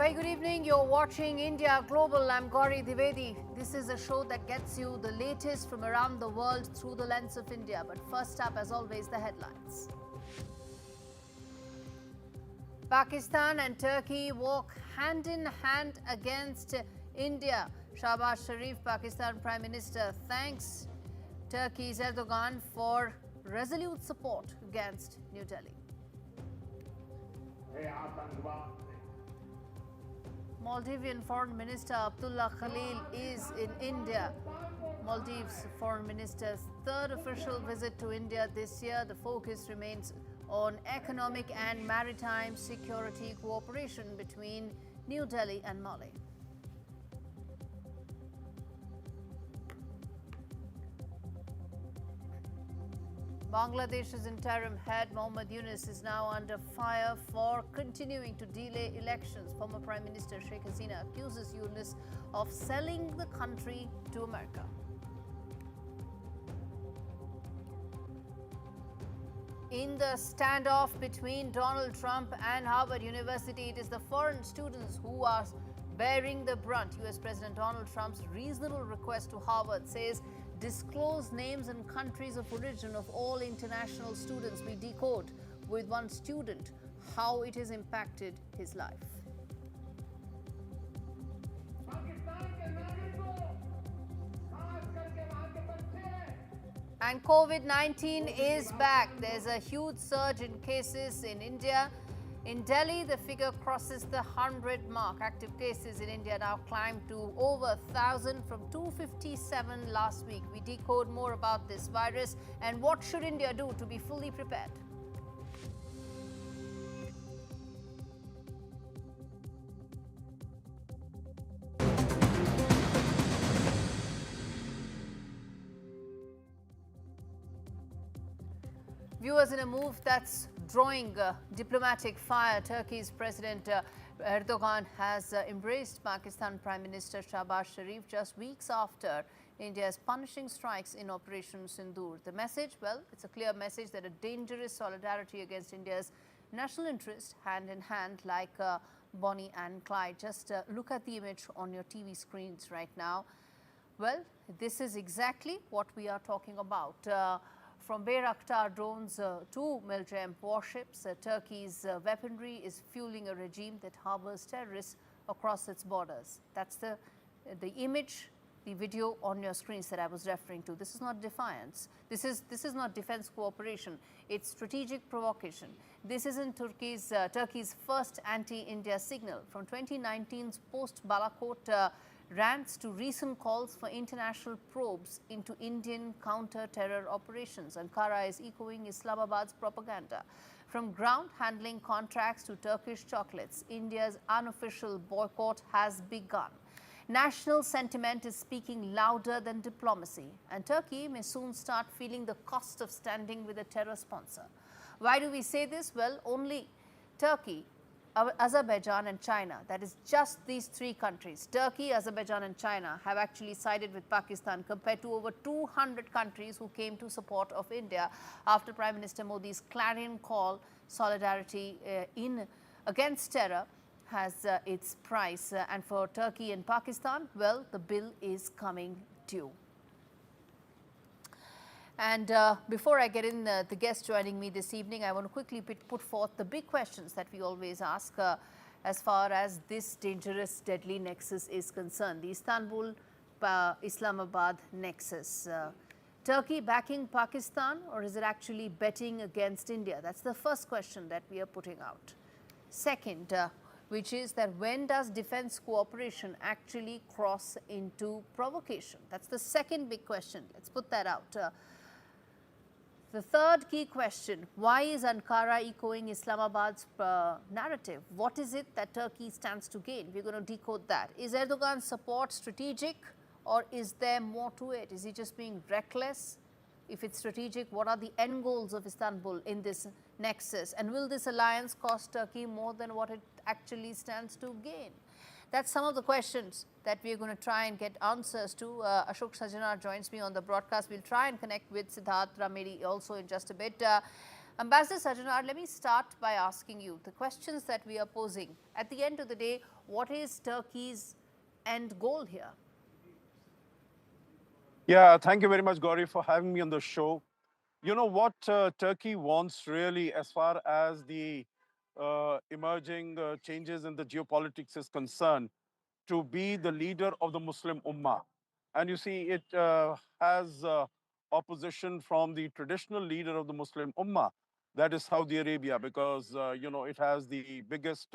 very good evening. You're watching India Global. I'm Gaurie Dwivedi. This is a show that gets you the latest from around the world through the lens of India. But first up, as always, the headlines. Pakistan and Turkey walk hand in hand against India. Shehbaz Sharif, Pakistan Prime Minister, thanks Turkey's Erdogan for resolute support against New Delhi. Maldivian Foreign Minister Abdullah Khalil is in India. Maldives Foreign Minister's third official visit to India this year. The focus remains on economic and maritime security cooperation between New Delhi and Mali. Bangladesh's interim head Mohammad Yunus is now under fire for continuing to delay elections. Former Prime Minister Sheikh Hasina accuses Yunus of selling the country to America. In the standoff between Donald Trump and Harvard University, it is the foreign students who are bearing the brunt. US President Donald Trump's reasonable request to Harvard says, disclose names and countries of origin of all international students. We decode with one student how it has impacted his life. And COVID-19 is back. There's a huge surge in cases in India. In Delhi, the figure crosses the 100 mark. Active cases in India now climb to over 1,000 from 257 last week. We decode more about this virus and what should India do to be fully prepared. Viewers, in a move that's drawing diplomatic fire, Turkey's President Erdogan has embraced Pakistan Prime Minister Shehbaz Sharif just weeks after India's punishing strikes in Operation Sindoor. The message, well, it's a clear message that a dangerous solidarity against India's national interest, hand in hand, like Bonnie and Clyde. Just look at the image on your TV screens right now. Well, this is exactly what we are talking about. From Bayraktar drones to Miljem warships, Turkey's weaponry is fueling a regime that harbors terrorists across its borders. That's the image, the video on your screens that I was referring to. This is not defiance. This is not defense cooperation. It's strategic provocation. This isn't Turkey's first anti-India signal. From 2019's post-Balakot rants to recent calls for international probes into Indian counter-terror operations. Ankara is echoing Islamabad's propaganda. From ground handling contracts to Turkish chocolates, India's unofficial boycott has begun. National sentiment is speaking louder than diplomacy, and Turkey may soon start feeling the cost of standing with a terror sponsor. Why do we say this? Well, only Turkey, Azerbaijan and China, that is just these three countries, Turkey, Azerbaijan and China, have actually sided with Pakistan compared to over 200 countries who came to support of India after Prime Minister Modi's clarion call, solidarity against terror has its price. And for Turkey and Pakistan, well, the bill is coming due. And before I get in the guest joining me this evening, I want to quickly put forth the big questions that we always ask as far as this dangerous, deadly nexus is concerned. The Istanbul-Islamabad nexus. Turkey backing Pakistan, or is it actually betting against India? That's the first question that we are putting out. Second, which is that when does defense cooperation actually cross into provocation? That's the second big question. Let's put that out. The third key question, why is Ankara echoing Islamabad's narrative? What is it that Turkey stands to gain? We're going to decode that. Is Erdogan's support strategic, or is there more to it? Is he just being reckless? If it's strategic, what are the end goals of Istanbul in this nexus? And will this alliance cost Turkey more than what it actually stands to gain? That's some of the questions that we're going to try and get answers to. Ashok Sajanar joins me on the broadcast. We'll try and connect with Siddharth Ramedi also in just a bit. Ambassador Sajanar, let me start by asking you the questions that we are posing. At the end of the day, What is Turkey's end goal here? Yeah, thank you very much, Gaurie, for having me on the show. You know what Turkey wants really, as far as the emerging changes in the geopolitics is concerned, to be the leader of the Muslim Ummah. And you see, it has opposition from the traditional leader of the Muslim Ummah, that is Saudi Arabia, because it has the biggest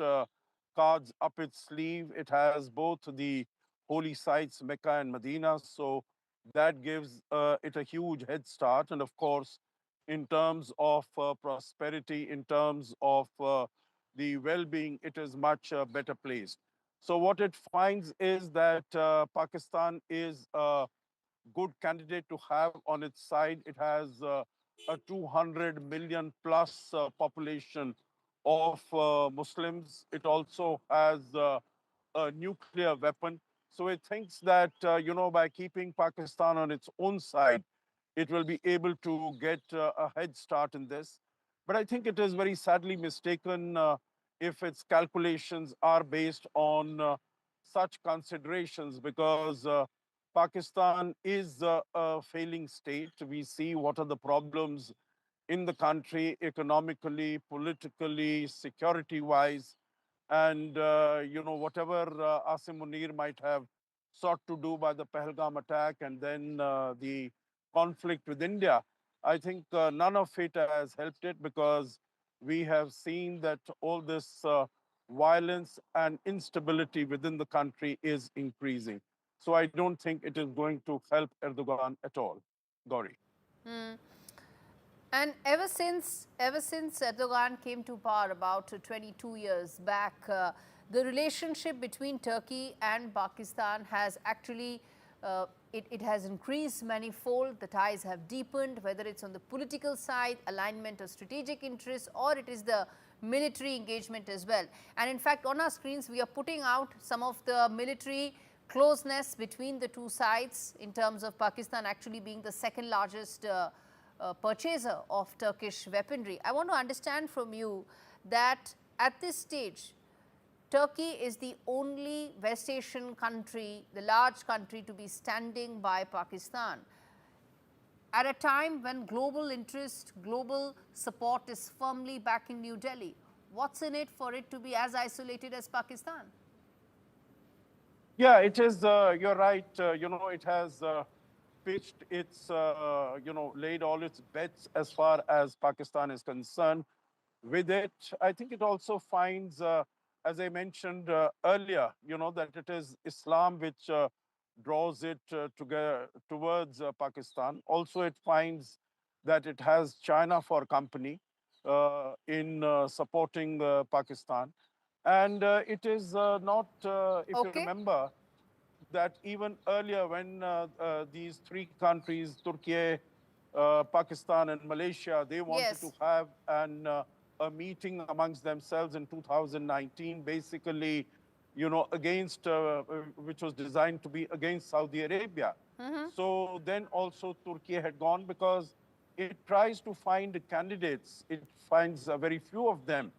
cards up its sleeve. It has both the holy sites, Mecca and Medina. So that gives it a huge head start. And of course, in terms of prosperity, in terms of the well-being, it is much better placed. So what it finds is that Pakistan is a good candidate to have on its side. It has a 200 million plus population of Muslims. It also has a nuclear weapon. So it thinks that, by keeping Pakistan on its own side, it will be able to get a head start in this. But I think it is very sadly mistaken if its calculations are based on such considerations, because Pakistan is a failing state. We see what are the problems in the country economically, politically, security wise. And, whatever Asim Munir might have sought to do by the Pahalgam attack and then the conflict with India, I think none of it has helped it, because we have seen that all this violence and instability within the country is increasing. So I don't think it is going to help Erdogan at all. Gaurie. And ever since Erdogan came to power about 22 years back, the relationship between Turkey and Pakistan has actually it has increased manifold. The ties have deepened, whether it's on the political side, alignment of strategic interests, or it is the military engagement as well. And in fact, on our screens, we are putting out some of the military closeness between the two sides, in terms of Pakistan actually being the second largest purchaser of Turkish weaponry. I want to understand from you that at this stage, Turkey is the only West Asian country, the large country, to be standing by Pakistan at a time when global interest, global support is firmly backing New Delhi. What's in it for it to be as isolated as Pakistan? Yeah, it is. You're right. It has pitched its, laid all its bets as far as Pakistan is concerned. With it, I think it also finds, as I mentioned earlier, that it is Islam which draws it towards Pakistan. Also, it finds that it has China for company in supporting Pakistan. And it is not, if you Okay. remember, that even earlier when these three countries, Turkey, Pakistan, and Malaysia, they wanted to Yes. have a meeting amongst themselves in 2019, basically, against, which was designed to be against Saudi Arabia. So then also Turkey had gone, because it tries to find candidates. It finds very few of them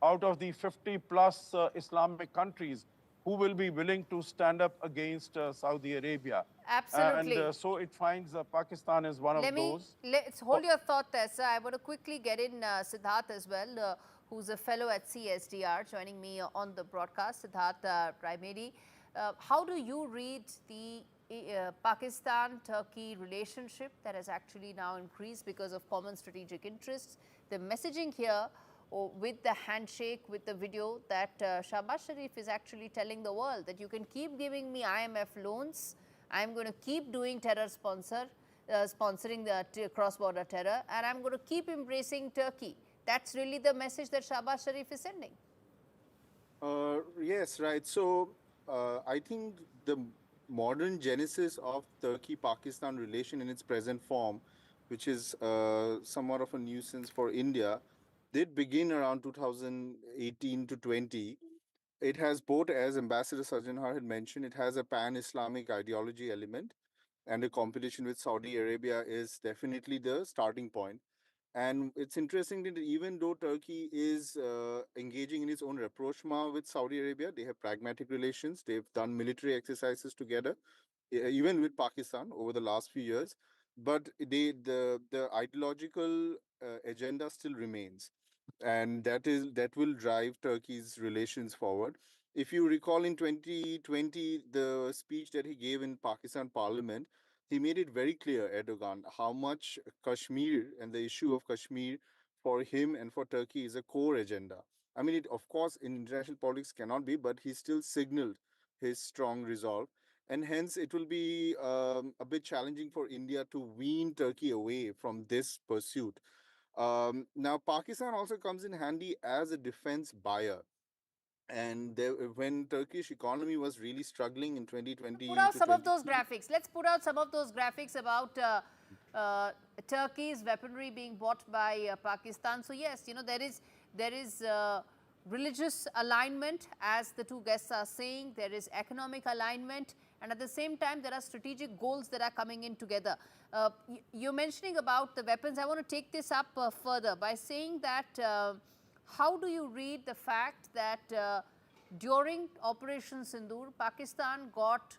out of the 50 plus Islamic countries who will be willing to stand up against Saudi Arabia. And Absolutely. so it finds Pakistan is one of those. Let's hold your thought there, sir. I want to quickly get in Siddharth as well, who's a fellow at CSDR, joining me on the broadcast. Siddharth Primary, how do you read the Pakistan-Turkey relationship that has actually now increased because of common strategic interests? The messaging here, with the handshake, with the video, that Shehbaz Sharif is actually telling the world that you can keep giving me IMF loans, I'm going to keep doing sponsoring the cross-border terror, and I'm going to keep embracing Turkey. That's really the message that Shehbaz Sharif is sending. Yes, right. So I think the modern genesis of Turkey-Pakistan relation in its present form, which is somewhat of a nuisance for India, did begin around 2018 to 20. It has both, as Ambassador Sarjanhar had mentioned, it has a pan-Islamic ideology element, and the competition with Saudi Arabia is definitely the starting point. And it's interesting that even though Turkey is engaging in its own rapprochement with Saudi Arabia, they have pragmatic relations. They've done military exercises together, even with Pakistan over the last few years. But the ideological agenda still remains, and that will drive Turkey's relations forward. If you recall, in 2020, the speech that he gave in Pakistan Parliament, he made it very clear, Erdogan, how much Kashmir and the issue of Kashmir for him and for Turkey is a core agenda. I mean, it of course in international politics cannot be, but he still signaled his strong resolve. And hence, it will be a bit challenging for India to wean Turkey away from this pursuit. Now, Pakistan also comes in handy as a defense buyer. And when Turkish economy was really struggling in Put 2020 out to some of those 23. graphics. Let's put out some of those graphics about Turkey's weaponry being bought by Pakistan. So yes, you know, there is religious alignment, as the two guests are saying. There is economic alignment, and at the same time, there are strategic goals that are coming in together. You're mentioning about the weapons. I want to take this up further by saying that how do you read the fact that during Operation Sindoor, Pakistan got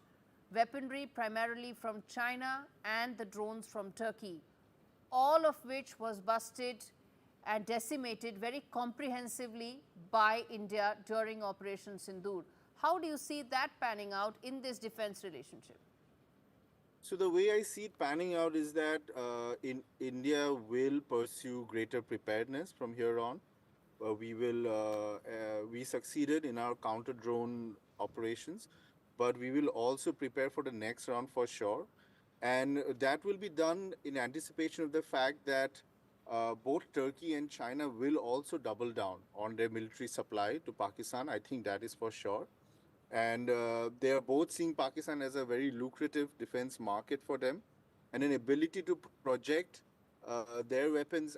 weaponry primarily from China and the drones from Turkey, all of which was busted and decimated very comprehensively by India during Operation Sindoor. How do you see that panning out in this defense relationship? So the way I see it panning out is that India will pursue greater preparedness from here on. We succeeded in our counter drone operations, but we will also prepare for the next round for sure. And that will be done in anticipation of the fact that both Turkey and China will also double down on their military supply to Pakistan. I think that is for sure. And they are both seeing Pakistan as a very lucrative defense market for them, and an ability to project their weapons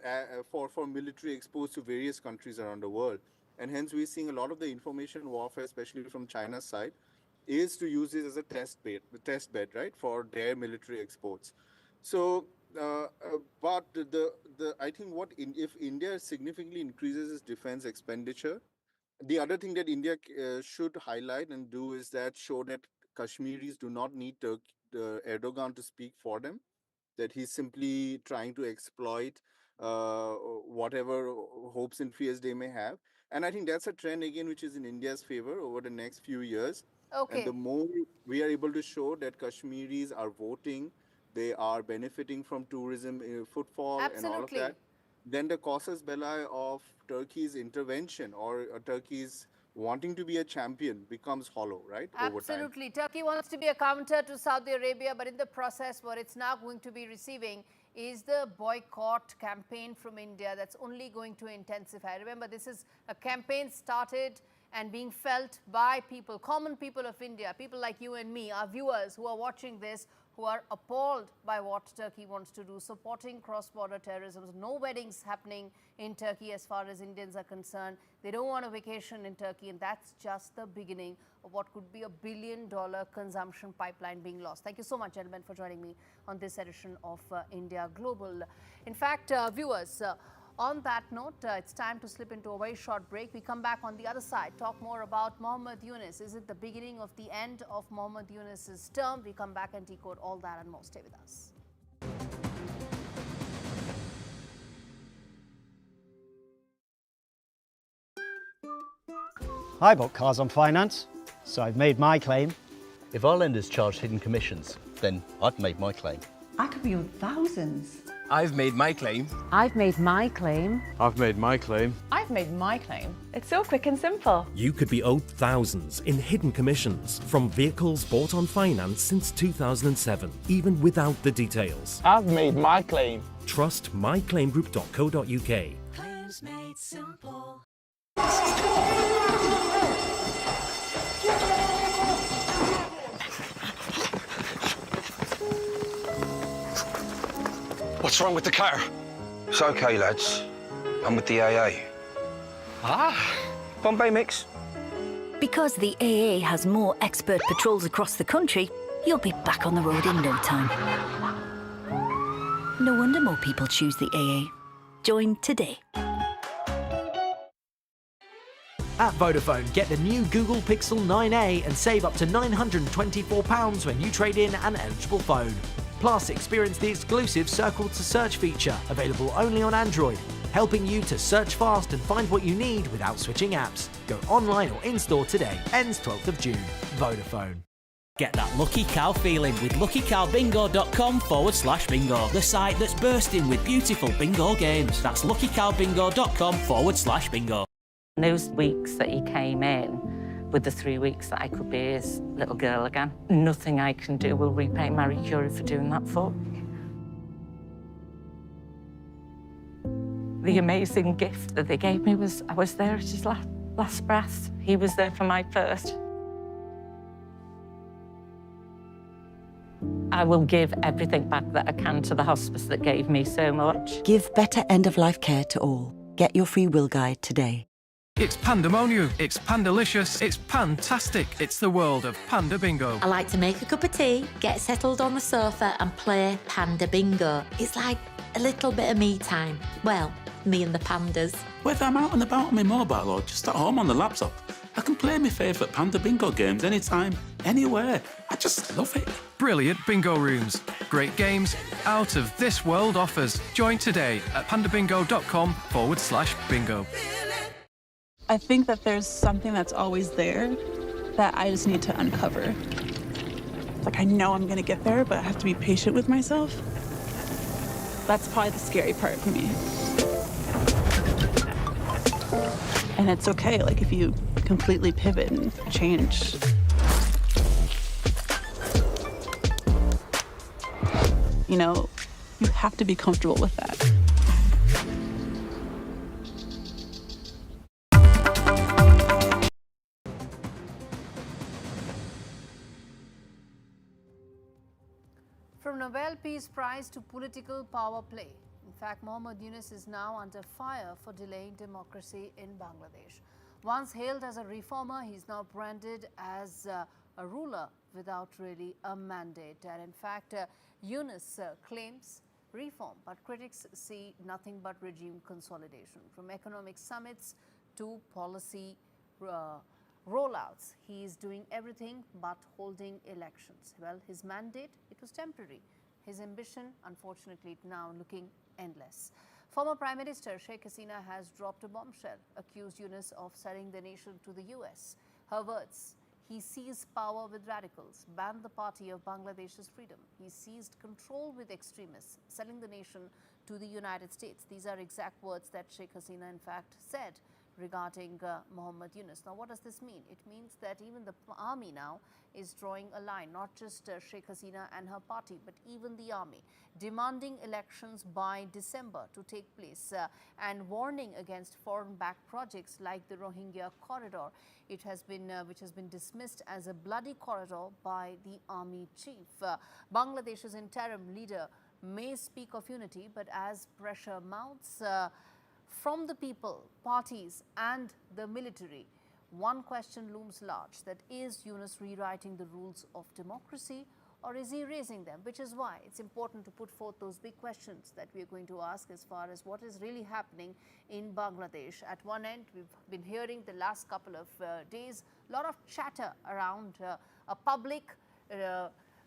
for military exposed to various countries around the world. And hence we're seeing a lot of the information warfare, especially from China's side, is to use this as a test bed, right, for their military exports. So, but I think if India significantly increases its defense expenditure, the other thing that India should highlight and do is that show that Kashmiris do not need Erdogan to speak for them, that he's simply trying to exploit whatever hopes and fears they may have. And I think that's a trend again which is in India's favor over the next few years. And the Okay. more we are able to show that Kashmiris are voting, they are benefiting from tourism footfall and all of Absolutely. that, then the casus belli of Turkey's intervention or Turkey's wanting to be a champion becomes hollow, right, over time. Absolutely. Turkey wants to be a counter to Saudi Arabia, but in the process, what it's now going to be receiving is the boycott campaign from India that's only going to intensify. Remember, this is a campaign started and being felt by people, common people of India, people like you and me, our viewers who are watching this, who are appalled by what Turkey wants to do, supporting cross-border terrorism. No weddings happening in Turkey as far as Indians are concerned. They don't want a vacation in Turkey, and that's just the beginning of what could be $1 billion consumption pipeline being lost. Thank you so much, gentlemen, for joining me on this edition of India Global. In fact, viewers, on that note, it's time to slip into a very short break. We come back on the other side, talk more about Mohammed Yunus. Is it the beginning of the end of Mohammed Yunus's term? We come back and decode all that and more. Stay with us. I bought cars on finance, so I've made my claim. If our lenders charged hidden commissions, then I've made my claim. I could be on thousands. I've made my claim. I've made my claim. I've made my claim. I've made my claim. It's so quick and simple. You could be owed thousands in hidden commissions from vehicles bought on finance since 2007, even without the details. I've made my claim. Trust myclaimgroup.co.uk. Claims made simple. What's wrong with the car? It's okay, lads. I'm with the AA. Bombay mix. Because the AA has more expert patrols across the country, you'll be back on the road in no time. No wonder more people choose the AA. Join today. At Vodafone, get the new Google Pixel 9a and save up to £924 when you trade in an eligible phone. Plus, experience the exclusive Circle to Search feature, available only on Android, helping you to search fast and find what you need without switching apps. Go online or in-store today. Ends 12th of June. Vodafone. Get that lucky cow feeling with luckycowbingo.com/bingo, the site that's bursting with beautiful bingo games. That's luckycowbingo.com/bingo. Those weeks that he came in, with the 3 weeks that I could be his little girl again, nothing I can do will repay Marie Curie for doing that for me. The amazing gift that they gave me was I was there at his last breath. He was there for my first. I will give everything back that I can to the hospice that gave me so much. Give better end-of-life care to all. Get your free will guide today. It's pandemonium, it's pandalicious, it's fantastic. It's the world of Panda Bingo. I like to make a cup of tea, get settled on the sofa and play Panda Bingo. It's like a little bit of me time. Well, me and the pandas. Whether I'm out and about on my mobile or just at home on the laptop, I can play my favourite Panda Bingo games anytime, anywhere. I just love it. Brilliant bingo rooms, great games, out of this world offers. Join today at pandabingo.com/bingo. I think that there's something that's always there that I just need to uncover. Like, I know I'm gonna get there, but I have to be patient with myself. That's probably the scary part for me. And it's okay, like, if you completely pivot and change. You know, you have to be comfortable with that. From Nobel Peace Prize to political power play. In fact, Mohammad Yunus is now under fire for delaying democracy in Bangladesh. Once hailed as a reformer, he's now branded as a ruler without really a mandate. And in fact, Yunus claims reform, but critics see nothing but regime consolidation. From economic summits to policy rollouts, he is doing everything but holding elections. Well, his mandate, it was temporary. His ambition, unfortunately, now looking endless. Former Prime Minister Sheikh Hasina has dropped a bombshell, accused Yunus of selling the nation to the US. Her words: he seized power with radicals, banned the party of Bangladesh's freedom. He seized control with extremists, selling the nation to the United States. These are exact words that Sheikh Hasina, in fact, said regarding Mohammad Yunus. Now, what does this mean? It means that even the army now is drawing a line, not just Sheikh Hasina and her party, but even the army, demanding elections by December to take place and warning against foreign-backed projects like the Rohingya corridor. It has been, which has been dismissed as a bloody corridor by the army chief. Bangladesh's interim leader may speak of unity, but as pressure mounts from the people, parties and the military, one question looms large, that is Yunus rewriting the rules of democracy, or is he raising them? Which is why it's important to put forth those big questions that we are going to ask as far as what is really happening in Bangladesh. At one end, we've been hearing the last couple of days a lot of chatter around a public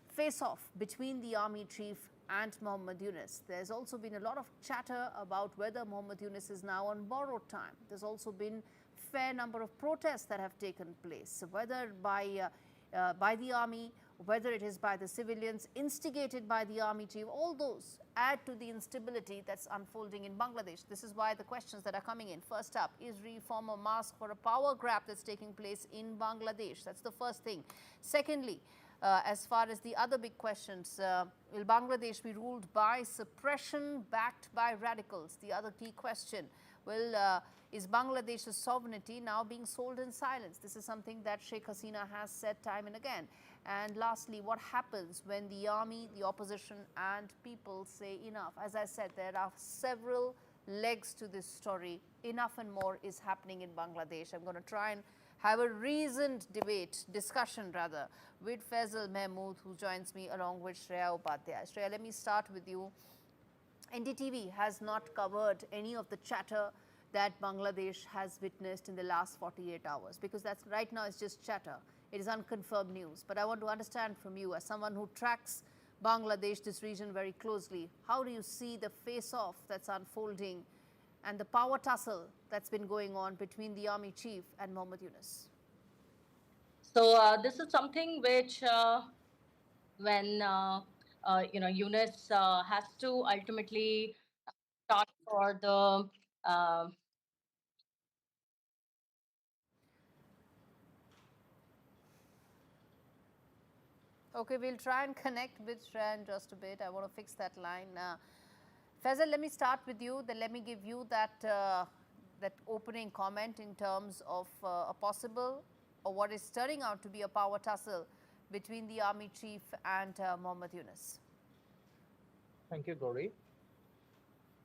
face-off between the army chief and Mohammad Yunus. There's also been a lot of chatter about whether Mohammad Yunus is now on borrowed time. There's also been fair number of protests that have taken place, whether by the army, whether it is by the civilians, instigated by the army chief. All those add to the instability that's unfolding in Bangladesh. This is why the questions that are coming in. First up, is reform a mask for a power grab that's taking place in Bangladesh? That's the first thing. Secondly, as far as the other big questions, will Bangladesh be ruled by suppression backed by radicals? The other key question. Well, is Bangladesh's sovereignty now being sold in silence? This is something that Sheikh Hasina has said time and again. And lastly, what happens when the army, the opposition and people say enough? As I said, there are several legs to this story. Enough and more is happening in Bangladesh. I'm going to try and have a reasoned discussion with Faisal Mahmood, who joins me along with Shreya Upadhyay. Shreya, let me start with you. NDTV has not covered any of the chatter that Bangladesh has witnessed in the last 48 hours, because that's right now it's just chatter. It is unconfirmed news. But I want to understand from you, as someone who tracks Bangladesh, this region, very closely, how do you see the face-off that's unfolding and the power tussle that's been going on between the army chief and Mohammed Yunus? So this is something which, when Yunus has to ultimately start for the Okay, we'll try and connect with Shreya in just a bit. I want to fix that line. Faisal, let me start with you. Then let me give you that that opening comment in terms of a possible, or what is turning out to be, a power tussle between the army chief and Mohammed Yunus. Thank you, Gaurie.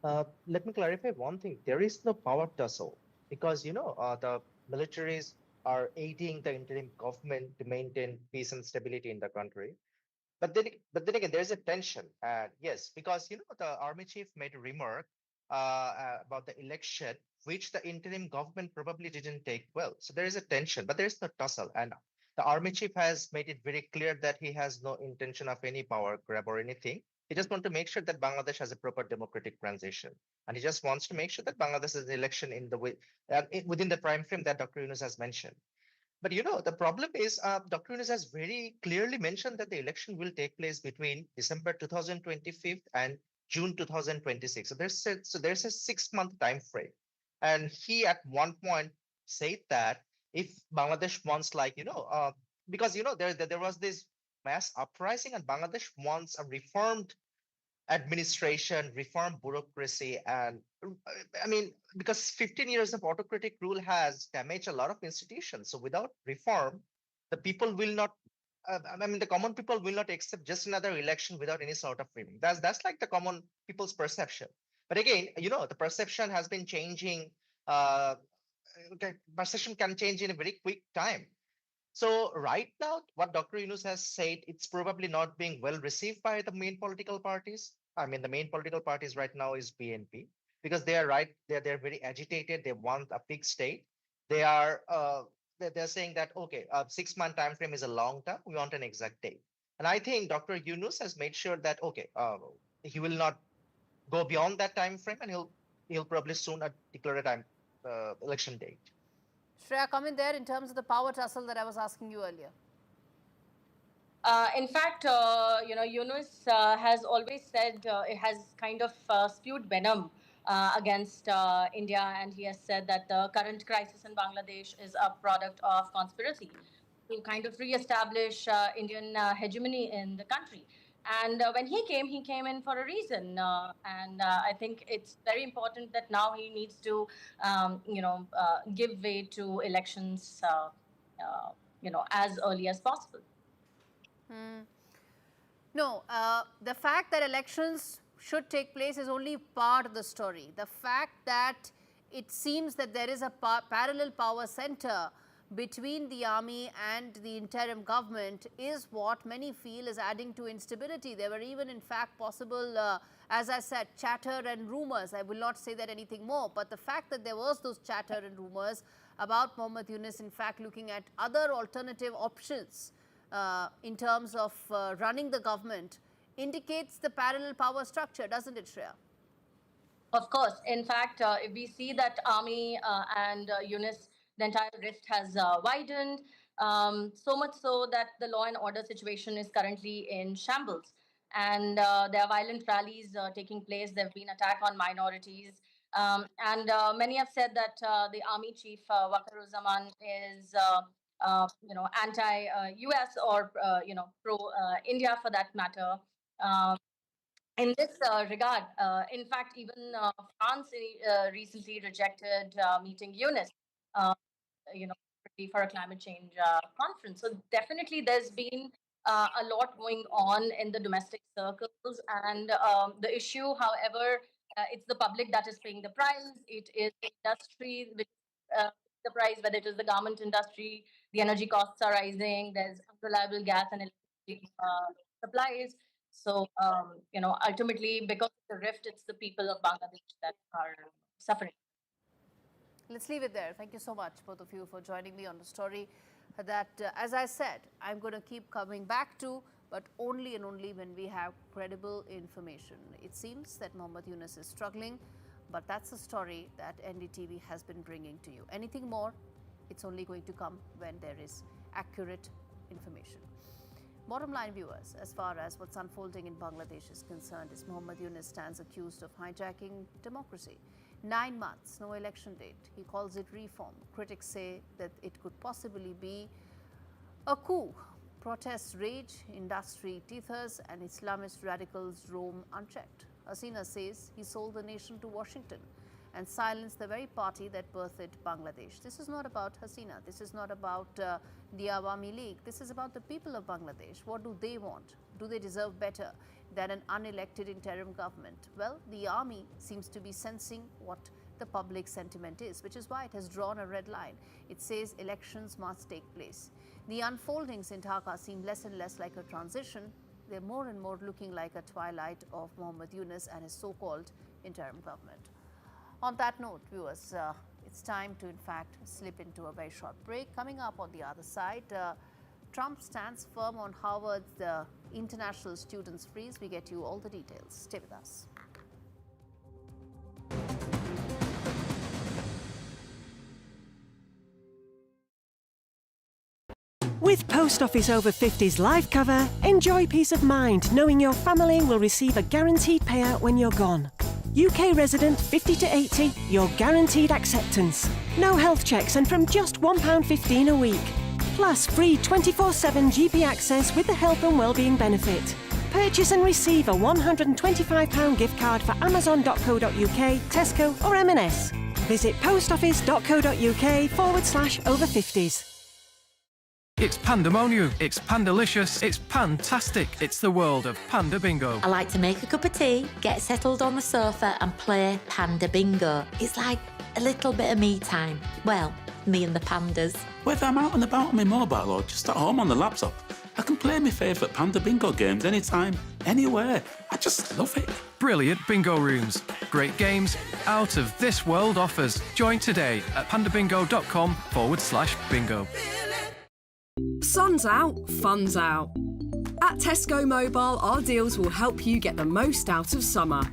Let me clarify one thing. There is no power tussle because, the militaries are aiding the interim government to maintain peace and stability in the country. But then again, there is a tension. Yes, because, the army chief made a remark about the election, which the interim government probably didn't take well. So there is a tension, but there is no tussle. And the army chief has made it very clear that he has no intention of any power grab or anything. He just wants to make sure that Bangladesh has a proper democratic transition. And he just wants to make sure that Bangladesh has an election in the way, within the time frame that Dr. Yunus has mentioned. But the problem is Dr. Yunus has very clearly mentioned that the election will take place between December 2025 and June 2026. So there's a 6-month time frame. And he at one point said that if Bangladesh wants, because there was this mass uprising and Bangladesh wants a reformed administration, reform bureaucracy, and because 15 years of autocratic rule has damaged a lot of institutions. So without reform, the people will not. The common people will not accept just another election without any sort of reform. That's like the common people's perception. But again, the perception has been changing. Perception can change in a very quick time. So right now, what Dr. Yunus has said, it's probably not being well received by the main political parties. The main political parties right now is BNP, because they are they're very agitated. They want a big state. They are they're saying that okay, a 6-month time frame is a long time. We want an exact date. And I think Dr. Yunus has made sure that okay, he will not go beyond that time frame, and he'll probably soon declare a time election date. Shreya, come in there in terms of the power tussle that I was asking you earlier. In fact, Yunus has always said it has kind of spewed venom against India, and he has said that the current crisis in Bangladesh is a product of conspiracy to kind of re-establish Indian hegemony in the country. And when he came in for a reason. And I think it's very important that now he needs to, give way to elections, as early as possible. No, the fact that elections should take place is only part of the story. The fact that it seems that there is a parallel power center between the army and the interim government is what many feel is adding to instability. There were even, in fact, possible, as I said, chatter and rumors. I will not say that anything more, but the fact that there was those chatter and rumors about Mohammed Yunus, in fact, looking at other alternative options in terms of running the government indicates the parallel power structure, doesn't it, Shreya? Of course. In fact, if we see that army and Yunus, the entire rift has widened, so much so that the law and order situation is currently in shambles. And there are violent rallies taking place. There have been attacks on minorities. And many have said that the army chief, Waqar-uz-Zaman, is anti-US or pro-India for that matter. In this regard, in fact, even France recently rejected meeting Yunus, for a climate change conference. So definitely there's been a lot going on in the domestic circles. And the issue, however, it's the public that is paying the price. It is the industry which the price, whether it is the garment industry, the energy costs are rising, there's unreliable gas and electricity supplies. So, ultimately, because of the rift, it's the people of Bangladesh that are suffering. Let's leave it there. Thank you so much, both of you, for joining me on the story that, as I said, I'm going to keep coming back to, but only and only when we have credible information. It seems that Mohammed Yunus is struggling, but that's the story that NDTV has been bringing to you. Anything more, it's only going to come when there is accurate information. Bottom line, viewers, as far as what's unfolding in Bangladesh is concerned, is Mohammed Yunus stands accused of hijacking democracy. 9 months, no election date. He calls it reform. Critics say that it could possibly be a coup. Protests rage, industry teethers, and Islamist radicals roam unchecked. Hasina says he sold the nation to Washington and silenced the very party that birthed Bangladesh. This is not about Hasina. This is not about the Awami League. This is about the people of Bangladesh. What do they want? Do they deserve better than an unelected interim government? Well, the army seems to be sensing what the public sentiment is, which is why it has drawn a red line. It says elections must take place. The unfoldings in Dhaka seem less and less like a transition. They're more and more looking like a twilight of Mohammed Yunus and his so-called interim government. On that note, viewers, it's time to, in fact, slip into a very short break. Coming up on the other side, Trump stands firm on Harvard's international students freeze. We get you all the details. Stay with us. With Post Office Over 50s life cover, enjoy peace of mind knowing your family will receive a guaranteed payout when you're gone. UK resident 50 to 80, your guaranteed acceptance. No health checks and from just £1.15 a week. Plus free 24/7 GP access with the health and wellbeing benefit. Purchase and receive a £125 gift card for amazon.co.uk, Tesco or M&S. Visit postoffice.co.uk/over50s. It's pandemonium, it's pandalicious, it's pantastic. It's the world of Panda Bingo. I like to make a cup of tea, get settled on the sofa and play Panda Bingo. It's like a little bit of me time. Well, me and the pandas. Whether I'm out and about on my mobile or just at home on the laptop, I can play my favourite Panda Bingo games anytime, anywhere. I just love it. Brilliant bingo rooms, great games, out of this world offers. Join today at pandabingo.com/bingo. Sun's out, fun's out. At Tesco Mobile, our deals will help you get the most out of summer.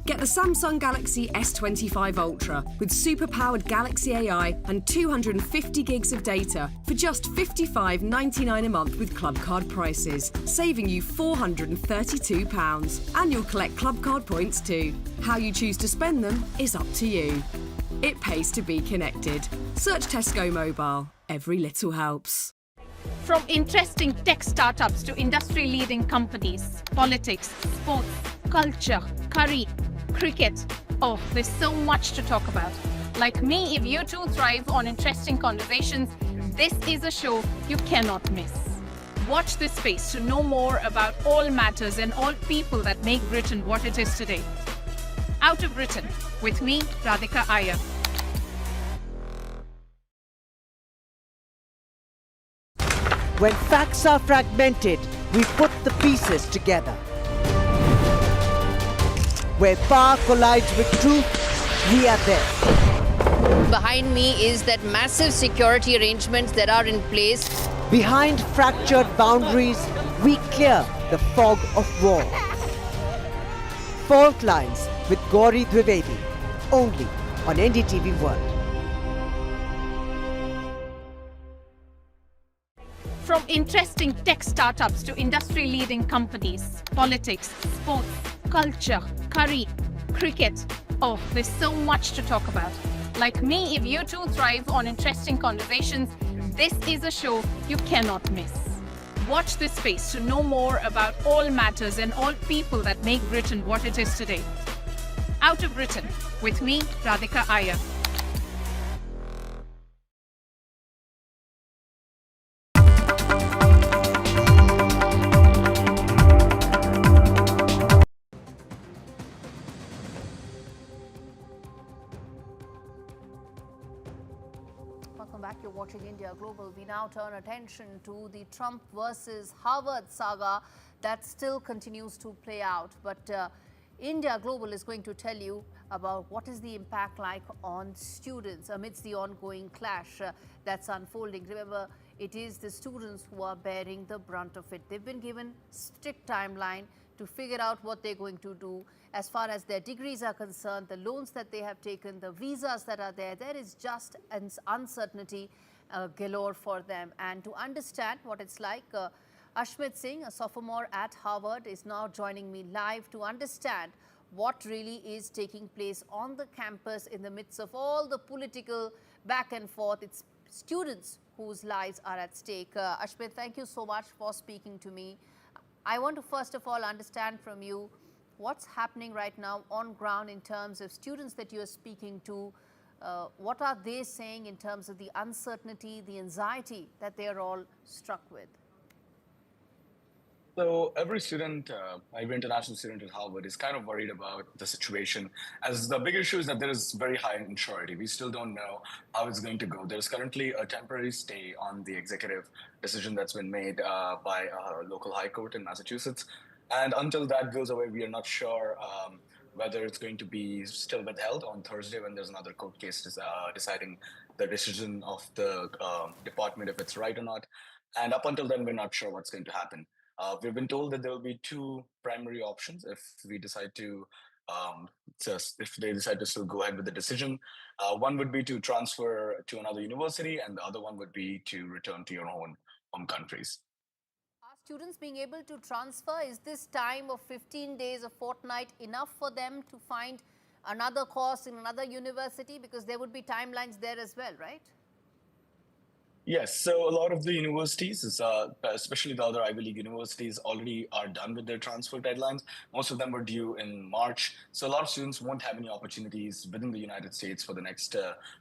Get the Samsung Galaxy S25 Ultra with super-powered Galaxy AI and 250 gigs of data for just £55.99 a month with Club Card prices, saving you £432. And you'll collect Club Card points too. How you choose to spend them is up to you. It pays to be connected. Search Tesco Mobile. Every little helps. From interesting tech startups to industry-leading companies, politics, sports, culture, curry, cricket. Oh, there's so much to talk about. Like me, if you too thrive on interesting conversations, this is a show you cannot miss. Watch this space to know more about all matters and all people that make Britain what it is today. Out of Britain, with me, Radhika Iyer. When facts are fragmented, we put the pieces together. Where power collides with truth, we are there. Behind me is that massive security arrangements that are in place. Behind fractured boundaries, we clear the fog of war. Fault Lines with Gaurie Dwivedi, only on NDTV World. From interesting tech startups to industry-leading companies, politics, sports, culture, curry, cricket. Oh, there's so much to talk about. Like me, if you too thrive on interesting conversations, this is a show you cannot miss. Watch this space to know more about all matters and all people that make Britain what it is today. Out of Britain, with me, Radhika Iyer. Welcome back. You're watching India Global. We now turn attention to the Trump versus Harvard saga that still continues to play out. But India Global is going to tell you about what is the impact like on students amidst the ongoing clash that's unfolding. Remember, it is the students who are bearing the brunt of it. They've been given strict timeline to figure out what they're going to do as far as their degrees are concerned, the loans that they have taken, the visas that are there. There is just an uncertainty galore for them. And to understand what it's like, Ashmit Singh, a sophomore at Harvard, is now joining me live to understand what really is taking place on the campus in the midst of all the political back and forth. It's students whose lives are at stake. Ashmit, thank you so much for speaking to me. I want to first of all understand from you what's happening right now on ground in terms of students that you're speaking to. What are they saying in terms of the uncertainty, the anxiety that they're all struck with? So every student, every international student at Harvard is kind of worried about the situation, as the big issue is that there is very high insurance. We still don't know how it's going to go. There's currently a temporary stay on the executive decision that's been made by a local high court in Massachusetts. And until that goes away, we are not sure whether it's going to be still withheld on Thursday when there's another court case deciding the decision of the department, if it's right or not. And up until then, we're not sure what's going to happen. We've been told that there will be two primary options if we decide to, if they decide to still go ahead with the decision. One would be to transfer to another university, and the other one would be to return to your own home countries. Are students being able to transfer? Is this time of 15 days, a fortnight, enough for them to find another course in another university? Because there would be timelines there as well, right? Yes, so a lot of the universities, especially the other Ivy League universities, already are done with their transfer deadlines. Most of them were due in March. So a lot of students won't have any opportunities within the United States for the next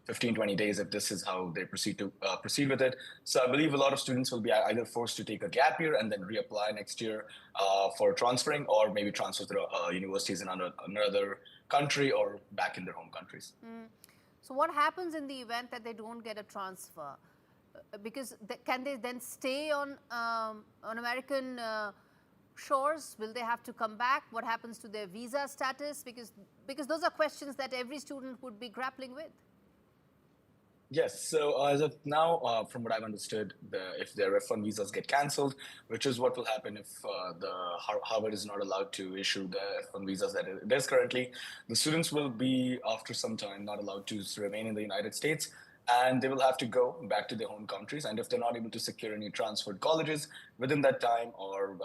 15, 20 days if this is how they proceed with it. So I believe a lot of students will be either forced to take a gap year and then reapply next year for transferring, or maybe transfer to universities in another country or back in their home countries. So what happens in the event that they don't get a transfer? Because can they then stay on American shores? Will they have to come back? What happens to their visa status? Because those are questions that every student would be grappling with. Yes, so as of now, from what I've understood, if their F1 visas get cancelled, which is what will happen if the Harvard is not allowed to issue the F1 visas that it is currently, the students will be, after some time, not allowed to remain in the United States. And they will have to go back to their home countries. And if they're not able to secure any transferred colleges within that time, or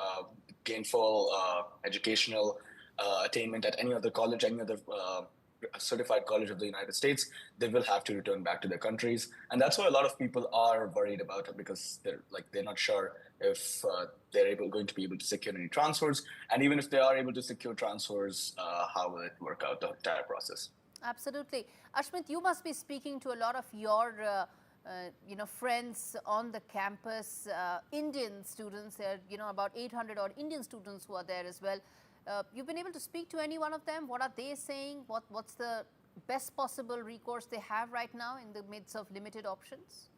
gainful educational attainment at any other college, any other certified college of the United States, they will have to return back to their countries. And that's why a lot of people are worried about it, because they're not sure if they're going to be able to secure any transfers. And even if they are able to secure transfers, how will it work out, the entire process? Absolutely. Ashmit, you must be speaking to a lot of your friends on the campus, Indian students. There are, about 800 odd Indian students who are there as well. You've been able to speak to any one of them? What are they saying? What's the best possible recourse they have right now in the midst of limited options?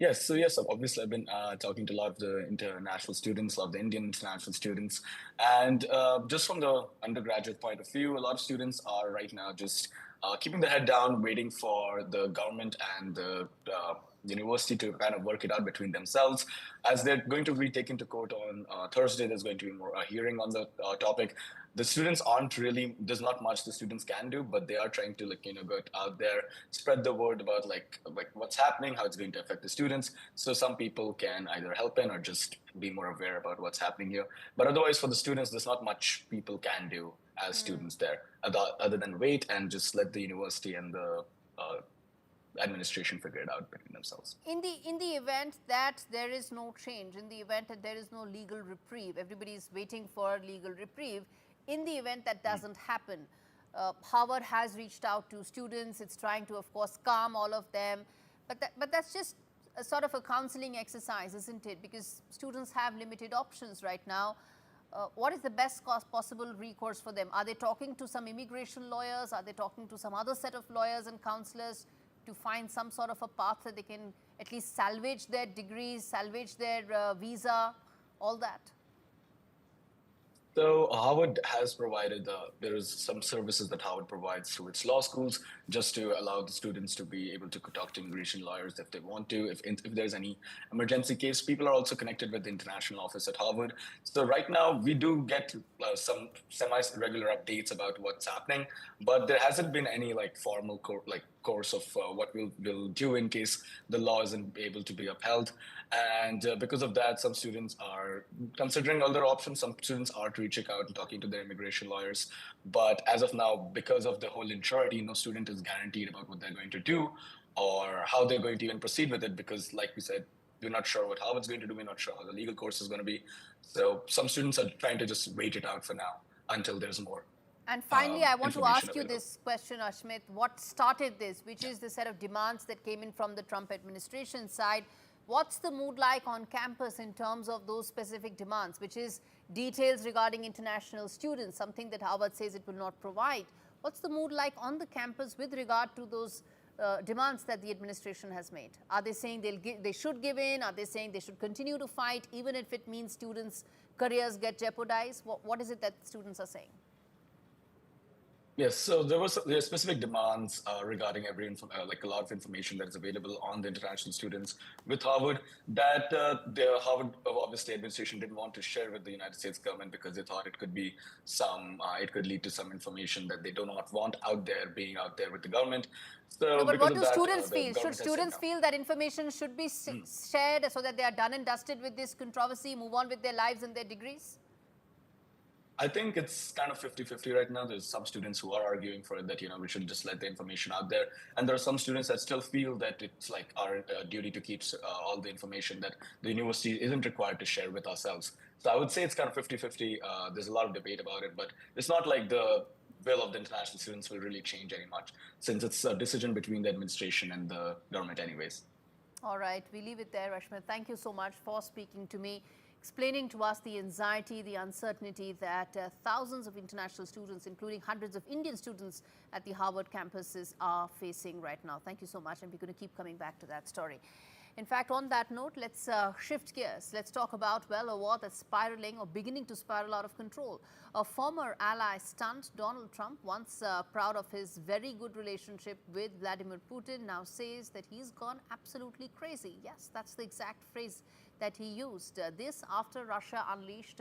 Yes, obviously I've been talking to a lot of the international students, a lot of the Indian international students. And just from the undergraduate point of view, a lot of students are right now just keeping their head down, waiting for the government and the university to kind of work it out between themselves. As they're going to be taken to court on Thursday, there's going to be more hearing on the topic. The students there's not much the students can do, but they are trying to go out there, spread the word about like what's happening, how it's going to affect the students. So some people can either help in or just be more aware about what's happening here. But otherwise, for the students, there's not much people can do as students there, other than wait and just let the university and the administration figure it out between themselves. In the event that there is no change, in the event that there is no legal reprieve, everybody is waiting for legal reprieve. In the event that doesn't happen, Harvard has reached out to students. It's trying to, of course, calm all of them. But that's just a sort of a counseling exercise, isn't it? Because students have limited options right now. What is the best possible recourse for them? Are they talking to some immigration lawyers? Are they talking to some other set of lawyers and counselors? to find some sort of a path that they can at least salvage their degrees, salvage their visa, all that? So Harvard has provided, there is some services that Harvard provides through its law schools just to allow the students to be able to talk to immigration lawyers if they want to. If there's any emergency case, people are also connected with the international office at Harvard. So right now we do get some semi-regular updates about what's happening, but there hasn't been any like formal course of what we'll do in case the law isn't able to be upheld. And because of that, some students are considering other options. Some students are reaching out and talking to their immigration lawyers. But as of now, because of the whole uncertainty, no student is guaranteed about what they're going to do or how they're going to even proceed with it. Because like we said, we're not sure what Harvard's going to do. We're not sure how the legal course is going to be. So some students are trying to just wait it out for now until there's more. And finally, I want to ask you this question, Ashmit. What started this? Which is the set of demands that came in from the Trump administration side? What's the mood like on campus in terms of those specific demands, which is details regarding international students, something that Harvard says it will not provide? What's the mood like on the campus with regard to those demands that the administration has made? Are they saying they should give in? Are they saying they should continue to fight, even if it means students' careers get jeopardized? What is it that students are saying? Yes, so there are specific demands regarding like a lot of information that is available on the international students with Harvard that the Harvard obviously administration didn't want to share with the United States government because they thought it could be it could lead to some information that they do not want being out there with the government. So no, but what do students feel? Should students feel that information should be shared so that they are done and dusted with this controversy, move on with their lives and their degrees? I think it's kind of 50-50 right now. There's some students who are arguing for it that, we should just let the information out there. And there are some students that still feel that it's like our duty to keep all the information that the university isn't required to share with ourselves. So I would say it's kind of 50-50. There's a lot of debate about it, but it's not like the will of the international students will really change any much since it's a decision between the administration and the government anyways. All right, we leave it there, Ashmit. Thank you so much for speaking to me, explaining to us the anxiety, the uncertainty that thousands of international students, including hundreds of Indian students at the Harvard campuses are facing right now. Thank you so much, and we're going to keep coming back to that story. In fact, on that note, let's shift gears. Let's talk about, well, a war that's spiraling or beginning to spiral out of control. A former ally stunt, Donald Trump, once proud of his very good relationship with Vladimir Putin, now says that he's gone absolutely crazy. Yes, that's the exact phrase that he used. This after Russia unleashed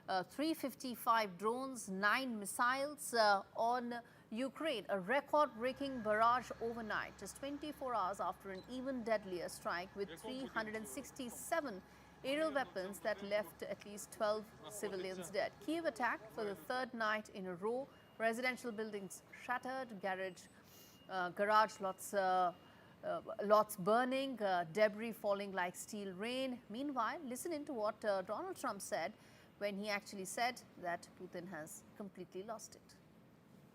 355 drones, 9 missiles on Ukraine, a record-breaking barrage overnight, just 24 hours after an even deadlier strike with 367 aerial weapons that left at least 12 civilians dead. Kyiv attacked for the third night in a row. Residential buildings shattered, garage lots burning, debris falling like steel rain. Meanwhile, listen into what Donald Trump said when he actually said that Putin has completely lost it.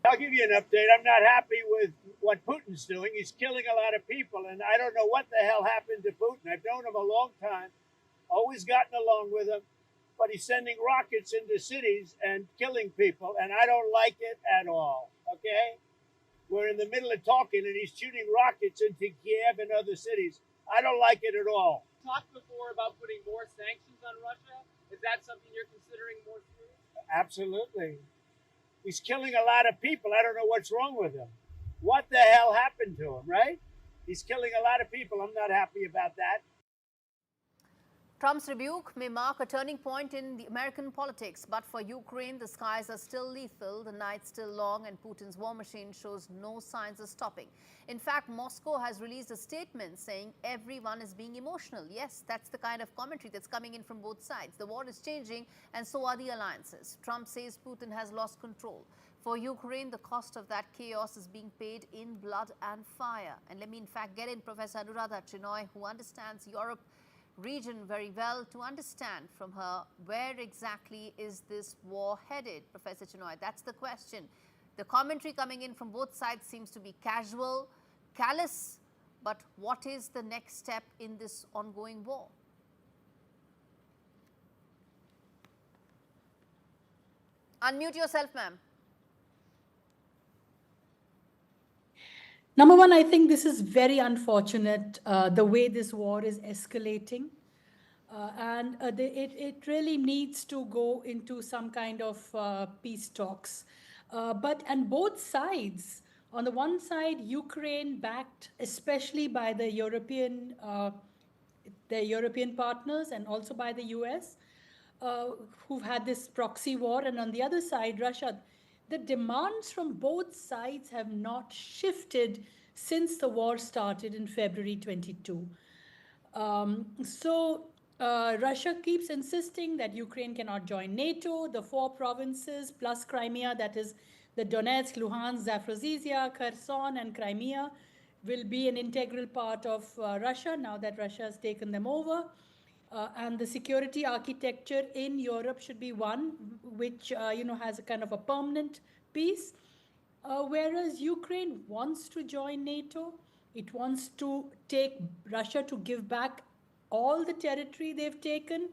I'll give you an update. I'm not happy with what Putin's doing. He's killing a lot of people, and I don't know what the hell happened to Putin. I've known him a long time, always gotten along with him, but he's sending rockets into cities and killing people, and I don't like it at all, okay? We're in the middle of talking, and he's shooting rockets into Kiev and other cities. I don't like it at all. Talked before about putting more sanctions on Russia. Is that something you're considering more seriously? Absolutely. He's killing a lot of people. I don't know what's wrong with him. What the hell happened to him, right? He's killing a lot of people. I'm not happy about that. Trump's rebuke may mark a turning point in the American politics, but for Ukraine, the skies are still lethal, the night's still long, and Putin's war machine shows no signs of stopping. In fact, Moscow has released a statement saying everyone is being emotional. Yes, that's the kind of commentary that's coming in from both sides. The war is changing, and so are the alliances. Trump says Putin has lost control. For Ukraine, the cost of that chaos is being paid in blood and fire. And let me, in fact, get in Professor Anuradha Chinoy, who understands Europe region very well, to understand from her where exactly is this war headed. Professor Chinoy, that's the question. The commentary coming in from both sides seems to be casual, callous, but what is the next step in this ongoing war? Unmute yourself, ma'am. Number one, I think this is very unfortunate, the way this war is escalating. It really needs to go into some kind of peace talks. And both sides, on the one side, Ukraine backed especially by the European partners and also by the US, who've had this proxy war, and on the other side, Russia. The demands from both sides have not shifted since the war started in February 22. Russia keeps insisting that Ukraine cannot join NATO. The 4 provinces plus Crimea, that is the Donetsk, Luhansk, Zaporizhia, Kherson, and Crimea, will be an integral part of Russia now that Russia has taken them over. And the security architecture in Europe should be one which has a kind of a permanent peace. Whereas Ukraine wants to join NATO, it wants to take Russia to give back all the territory they've taken.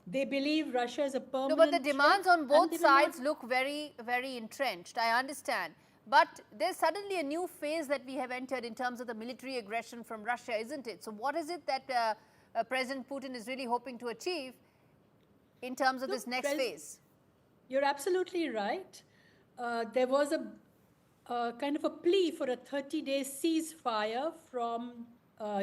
They believe Russia is a permanent. No, but the demands on both sides look very, very entrenched. I understand. But there's suddenly a new phase that we have entered in terms of the military aggression from Russia, isn't it? So what is it that President Putin is really hoping to achieve in terms of this next phase? You're absolutely right. There was a kind of a plea for a 30-day ceasefire from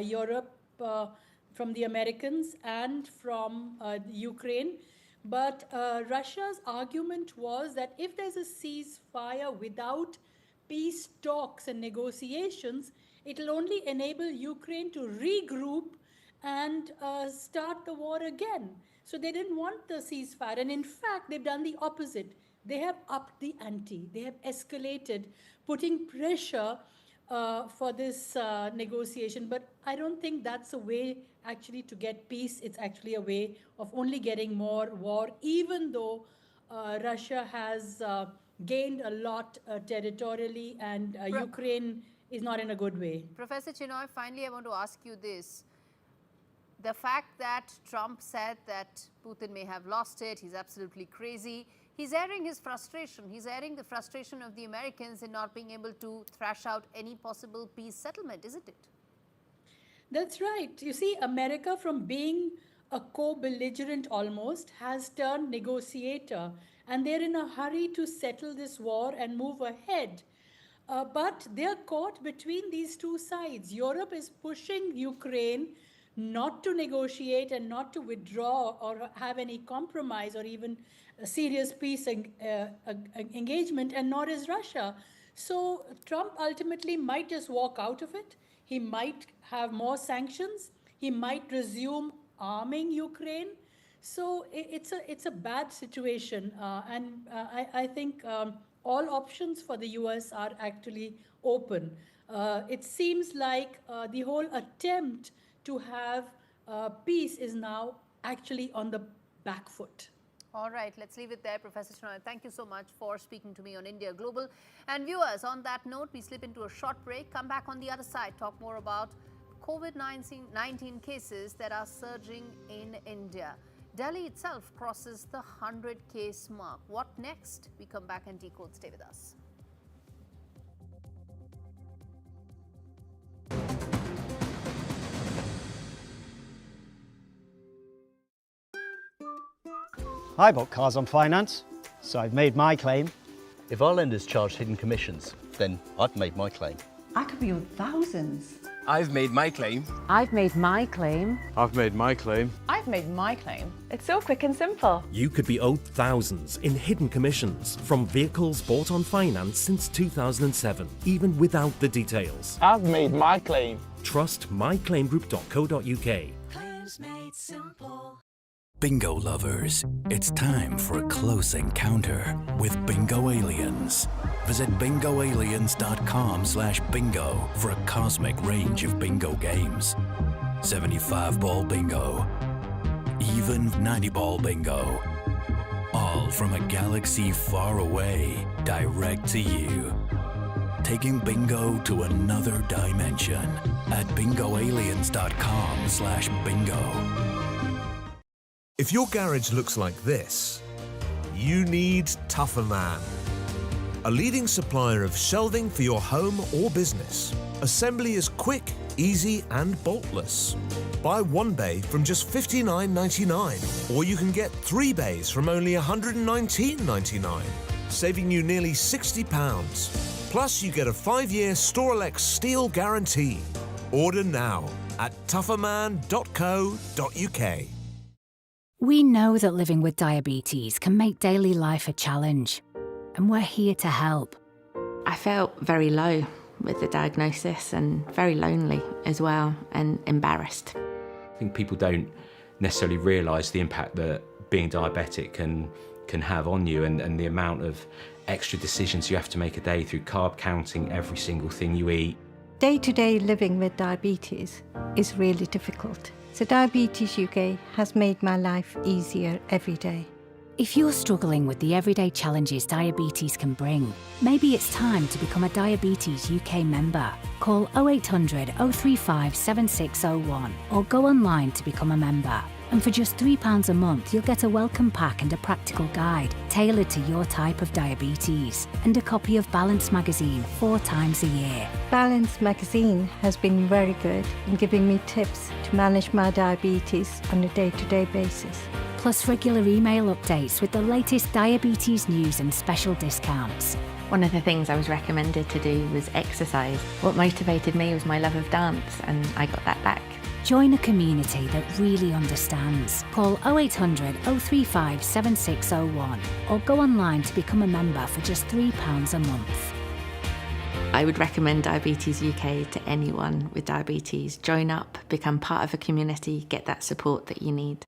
Europe, from the Americans and from Ukraine. But Russia's argument was that if there's a ceasefire without peace talks and negotiations, it'll only enable Ukraine to regroup and start the war again. So they didn't want the ceasefire. And in fact, they've done the opposite. They have upped the ante. They have escalated, putting pressure for this negotiation. But I don't think that's a way actually to get peace. It's actually a way of only getting more war, even though Russia has gained a lot territorially and Ukraine is not in a good way. Professor Chinoy, finally I want to ask you this. The fact that Trump said that Putin may have lost it, he's absolutely crazy. He's airing his frustration. He's airing the frustration of the Americans in not being able to thrash out any possible peace settlement, isn't it? That's right. You see, America, from being a co-belligerent almost, has turned negotiator. And they're in a hurry to settle this war and move ahead. But they're caught between these two sides. Europe is pushing Ukraine not to negotiate and not to withdraw or have any compromise or even a serious peace engagement, and nor is Russia. So Trump ultimately might just walk out of it. He might have more sanctions. He might resume arming Ukraine. So it's a bad situation. I think all options for the US are actually open. It seems like the whole attempt to have peace is now actually on the back foot. All right, let's leave it there. Professor Chinoy, thank you so much for speaking to me on India Global. And viewers, on that note, we slip into a short break, come back on the other side, talk more about COVID-19 cases that are surging in India. Delhi itself crosses the 100 case mark. What next? We come back and decode. Stay with us. I bought cars on finance, so I've made my claim. If our lenders charge hidden commissions, then I've made my claim. I could be on thousands. I've made my claim. I've made my claim. I've made my claim. I've made my claim. It's so quick and simple. You could be owed thousands in hidden commissions from vehicles bought on finance since 2007, even without the details. I've made my claim. Trust myclaimgroup.co.uk. Claims made simple. Bingo lovers, it's time for a close encounter with Bingo Aliens. Visit bingoaliens.com/bingo for a cosmic range of bingo games. 75-ball bingo, even 90-ball bingo. All from a galaxy far away, direct to you. Taking bingo to another dimension at bingoaliens.com/bingo. If your garage looks like this, you need Tougher Man. a leading supplier of shelving for your home or business. Assembly is quick, easy and boltless. Buy 1 bay from just $59.99, or you can get 3 bays from only $119.99, saving you nearly £60. Plus, you get a 5-year Storelex steel guarantee. Order now at tougherman.co.uk. We know that living with diabetes can make daily life a challenge, and we're here to help. I felt very low with the diagnosis and very lonely as well, and embarrassed. I think people don't necessarily realise the impact that being diabetic can have on you, and the amount of extra decisions you have to make a day through carb counting every single thing you eat. Day-to-day living with diabetes is really difficult. So Diabetes UK has made my life easier every day. If you're struggling with the everyday challenges diabetes can bring, maybe it's time to become a Diabetes UK member. Call 0800 035 7601 or go online to become a member. And for just £3 a month, you'll get a welcome pack and a practical guide tailored to your type of diabetes, and a copy of Balance magazine 4 times a year. Balance magazine has been very good in giving me tips to manage my diabetes on a day-to-day basis. Plus regular email updates with the latest diabetes news and special discounts. One of the things I was recommended to do was exercise. What motivated me was my love of dance, and I got that back. Join a community that really understands. Call 0800 035 7601 or go online to become a member for just £3 a month. I would recommend Diabetes UK to anyone with diabetes. Join up, become part of a community, get that support that you need.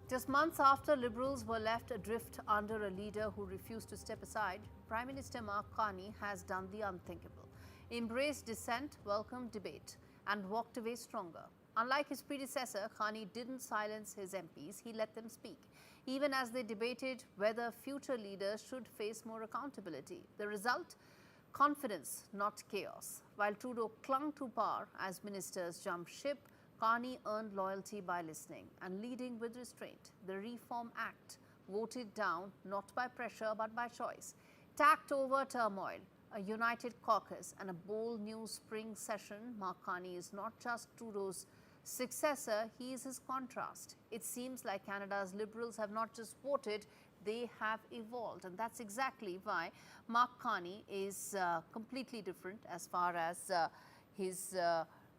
Just months after Liberals were left adrift under a leader who refused to step aside, Prime Minister Mark Carney has done the unthinkable. Embraced dissent, welcomed debate, and walked away stronger. Unlike his predecessor, Carney didn't silence his MPs, he let them speak, even as they debated whether future leaders should face more accountability. The result? Confidence, not chaos. While Trudeau clung to power as ministers jumped ship, Carney earned loyalty by listening and leading with restraint. The Reform Act, voted down not by pressure but by choice, tacked over turmoil, a united caucus and a bold new spring session. Mark Carney is not just Trudeau's successor, he is his contrast. It seems like Canada's Liberals have not just voted, they have evolved, and that's exactly why Mark Carney is completely different as far as his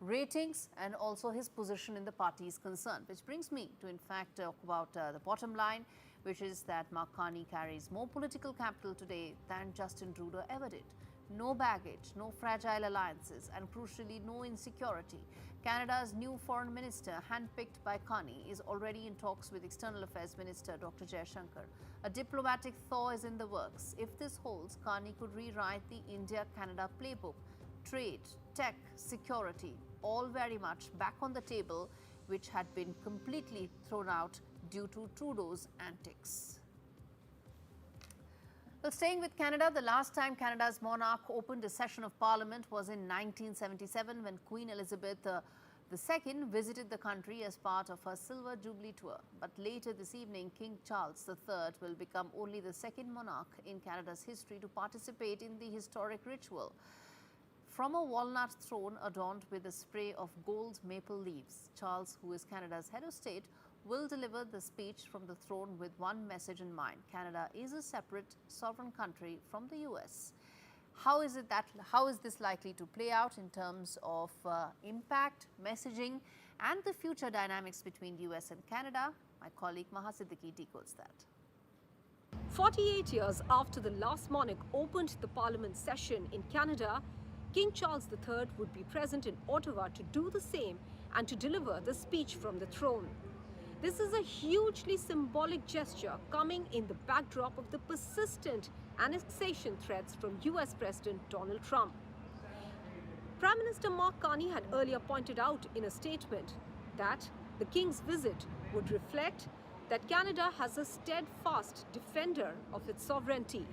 ratings and also his position in the party is concerned. Which brings me to in fact talk about the bottom line, which is that Mark Carney carries more political capital today than Justin Trudeau ever did. No baggage, no fragile alliances, and crucially no insecurity. Canada's new foreign minister, handpicked by Carney, is already in talks with External Affairs Minister Dr. Jaishankar. A diplomatic thaw is in the works. If this holds, Carney could rewrite the India-Canada playbook. Trade, tech, security, all very much back on the table, which had been completely thrown out due to Trudeau's antics. Well, staying with Canada, the last time Canada's monarch opened a session of Parliament was in 1977 when Queen Elizabeth II visited the country as part of her Silver Jubilee tour. But later this evening, King Charles III will become only the second monarch in Canada's history to participate in the historic ritual. From a walnut throne adorned with a spray of gold maple leaves, Charles, who is Canada's head of state, will deliver the speech from the throne with one message in mind: Canada is a separate sovereign country from the US. How is this likely to play out in terms of impact, messaging, and the future dynamics between US and Canada? My colleague Maha Siddiqui decodes that. 48 years after the last monarch opened the Parliament session in Canada, King Charles III would be present in Ottawa to do the same and to deliver the speech from the throne. This is a hugely symbolic gesture coming in the backdrop of the persistent annexation threats from US President Donald Trump. Prime Minister Mark Carney had earlier pointed out in a statement that the King's visit would reflect that Canada has a steadfast defender of its sovereignty.